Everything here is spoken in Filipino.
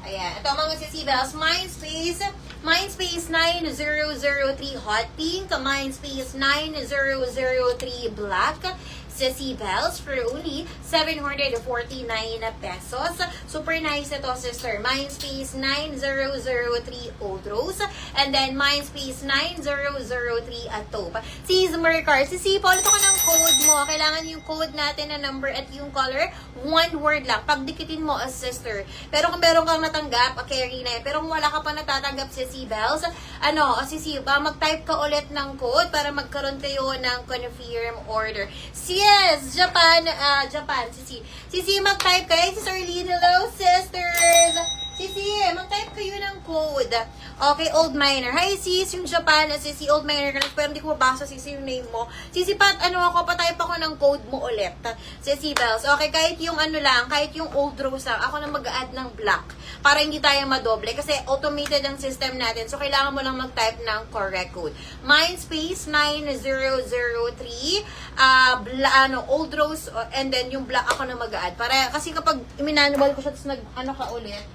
Ayan. Ito mga sisibels. Mindspace 9003 hot pink. Mindspace 9003 black. Sisibels for only 749 pesos. Super nice ito, sister. Mindspace 9003 Old Rose. And then Mindspace 9003 at taupe. Sis Mercar, sisipol ito ko ng code mo. Kailangan yung code natin na number at yung color. One word lang. Pagdikitin mo as sister. Pero kung meron kang natanggap, carry na yun. Pero kung wala ka pa natatanggap, sisibels, mag-type ka ulit ng code para magkaroon kayo ng confirm order. Yes, Japan, Sisi, mag-type kayo. Sis Arlene, hello, sisters. Sisi, mag-type kayo ng code. Okay, Old Miner. Hi, sis, yung Japan, Sisi, Old Miner, pero hindi ko mabasa, Sisi, yung name mo. Sisi, pa-type ako ng code mo ulit. Sisi Bells. Okay, kahit yung kahit yung Old Rose lang, ako na mag-add ng black para hindi tayo madoble kasi automated ang system natin. So, kailangan mo lang mag-type ng correct code. Mindspace 9003 Old Rose, and then yung black ako na mag-add. Para, kasi kapag iminanual ko siya, tapos ka ulit,